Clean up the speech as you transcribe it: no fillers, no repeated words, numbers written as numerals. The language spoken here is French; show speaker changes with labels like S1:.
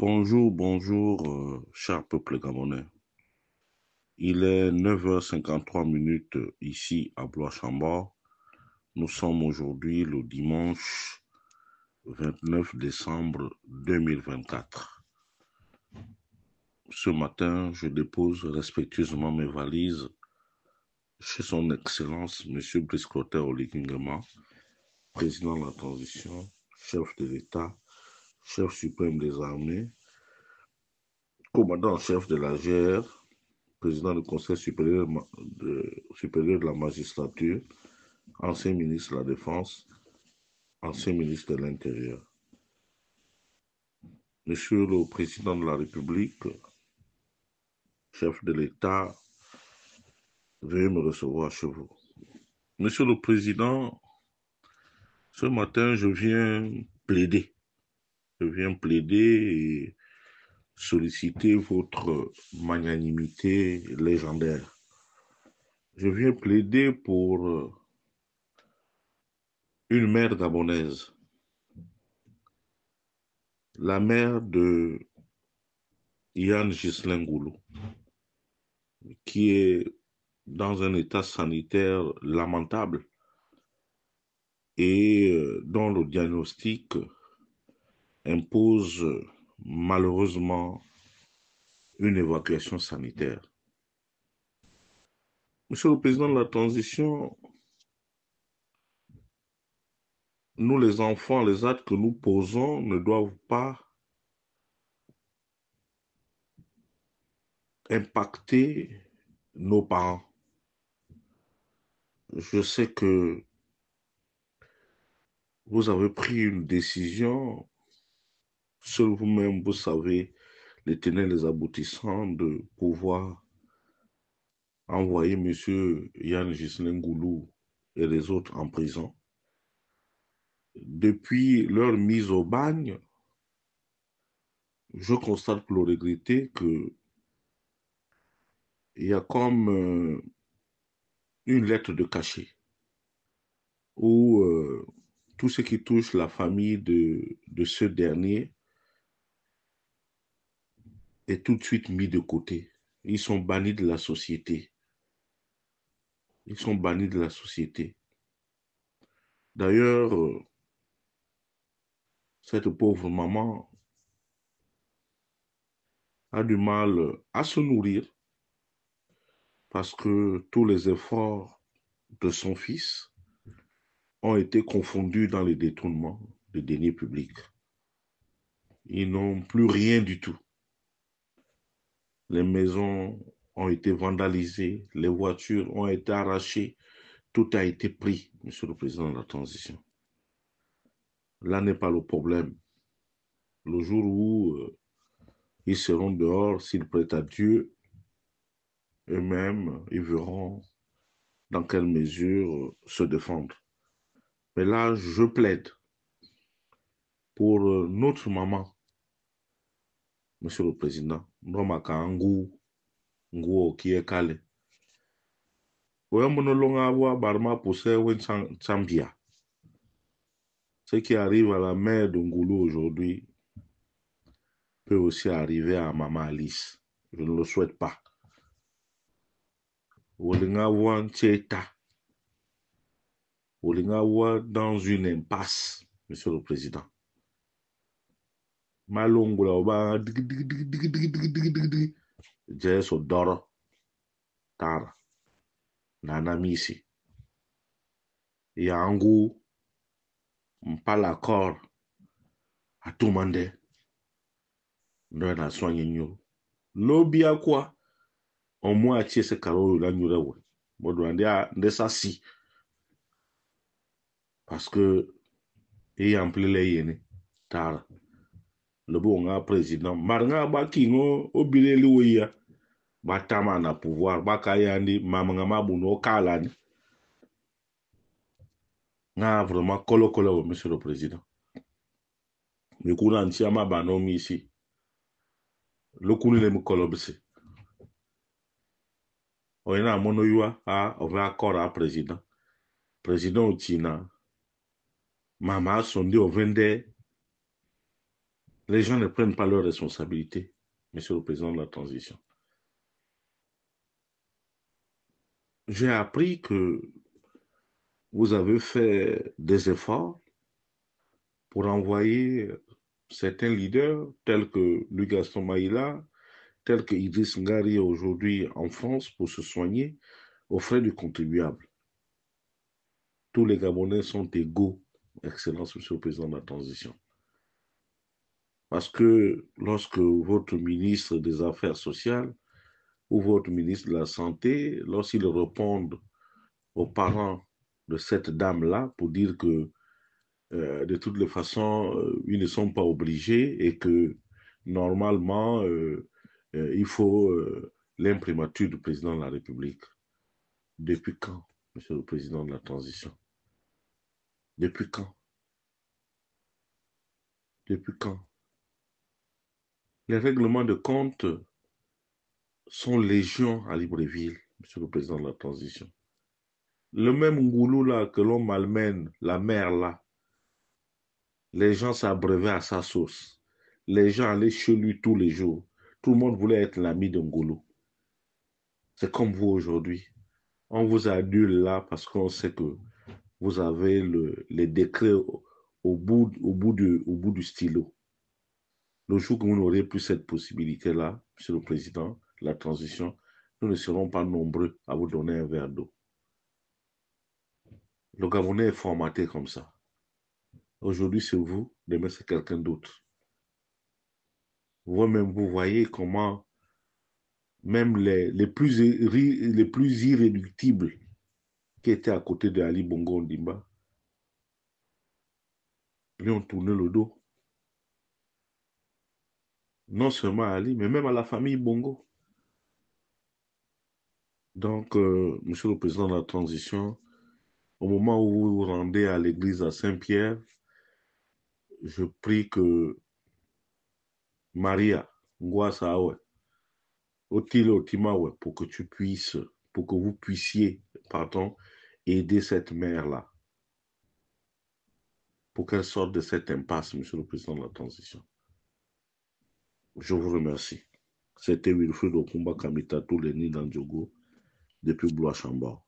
S1: Bonjour, bonjour, cher peuple gabonais. Il est 9h53 ici à Blois-Chambord. Nous sommes aujourd'hui le dimanche 29 décembre 2024. Ce matin, je dépose respectueusement mes valises chez son Excellence, M. Brice Clotaire Oligui Nguema, président de la transition, chef de l'État, chef suprême des armées, commandant en chef de la GR, président du Conseil supérieur de la magistrature, ancien ministre de la Défense, ancien ministre de l'Intérieur. Monsieur le Président de la République, chef de l'État, veuillez me recevoir chez vous. Monsieur le Président, ce matin, je viens plaider. Je viens plaider et solliciter votre magnanimité légendaire. Je viens plaider pour une mère gabonaise, la mère de Yann Ghislain Ngoulou, qui est dans un état sanitaire lamentable et dont le diagnostic impose malheureusement une évacuation sanitaire. Monsieur le Président de la transition, nous les enfants, les actes que nous posons ne doivent pas impacter nos parents. Je sais que vous avez pris une décision, seul vous-même vous savez les tenants et les aboutissants de pouvoir envoyer M. Yann Ghislain Ngoulou et les autres en prison. Depuis leur mise au bagne, je constate pour le regretter qu'il y a comme une lettre de cachet où tout ce qui touche la famille de ce dernier est tout de suite mis de côté. Ils sont bannis de la société. Ils sont bannis de la société. D'ailleurs, cette pauvre maman a du mal à se nourrir parce que tous les efforts de son fils ont été confondus dans les détournements de deniers publics. Ils n'ont plus rien du tout. Les maisons ont été vandalisées, les voitures ont été arrachées, tout a été pris, Monsieur le Président de la transition. Là n'est pas le problème. Le jour où ils seront dehors, s'ils prêtent à Dieu, eux-mêmes, ils verront dans quelle mesure se défendre. Mais là, je plaide pour notre maman, Monsieur le Président, Nomaka Ngou qui est calé. Ce qui arrive à la mère de Ngoulou aujourd'hui peut aussi arriver à Maman Alice. Je ne le souhaite pas. Olingawa dans une impasse, Monsieur le Président. Malongula oba Jeso Doro Tara Nana Misi Yangu pas l'accord à tout demander dans la soigne. Lobby à quoi? Au moins à tirer ce carreau là nous l'avons. Bon de ça si parce que et en plein les yéné Tara. Le bon président maranga ba kingo obile liweya ba tama na pouvoir ba kayandi mamanga mabuno kalani nga vraiment kolo monsieur le président mais kuna ntiama ba no mi ici le kunu le mukolo bisi oyena mono yua a on va accord à président utina mama sonde ovende Les gens ne prennent pas leurs responsabilités, Monsieur le Président de la transition. J'ai appris que vous avez fait des efforts pour envoyer certains leaders tels que Louis Gaston Maïla, tels que Idriss Ngari aujourd'hui en France pour se soigner aux frais du contribuable. Tous les Gabonais sont égaux, Excellence, Monsieur le Président de la transition. Parce que lorsque votre ministre des Affaires sociales ou votre ministre de la Santé, lorsqu'ils répondent aux parents de cette dame-là pour dire que de toutes les façons, ils ne sont pas obligés et que normalement, il faut l'imprimature du président de la République. Depuis quand, Monsieur le Président de la transition? Depuis quand? Depuis quand? Les règlements de compte sont légion à Libreville, Monsieur le Président de la transition. Le même Ngoulou là que l'on malmène, la mer là, les gens s'abreuvaient à sa sauce. Les gens allaient chez lui tous les jours. Tout le monde voulait être l'ami de Ngoulou. C'est comme vous aujourd'hui. On vous annule là parce qu'on sait que vous avez les décrets au bout du stylo. Le jour que vous n'aurez plus cette possibilité-là, Monsieur le Président, la transition, nous ne serons pas nombreux à vous donner un verre d'eau. Le Gabonais est formaté comme ça. Aujourd'hui, c'est vous, demain, c'est quelqu'un d'autre. Vous-même, vous voyez comment même les plus irréductibles qui étaient à côté de Ali Bongo Ondimba lui ont tourné le dos. Non seulement à Ali, mais même à la famille Bongo. Donc, Monsieur le Président de la transition, au moment où vous vous rendez à l'église à Saint-Pierre, je prie que Maria Ngwasawe, Otile Otimawe, pour que vous puissiez, pardon, aider cette mère-là, pour qu'elle sorte de cette impasse, Monsieur le Président de la transition. Je vous remercie. C'était Wilfred Okumba Kamita Touleni Nandjogo depuis Blois-Chambord.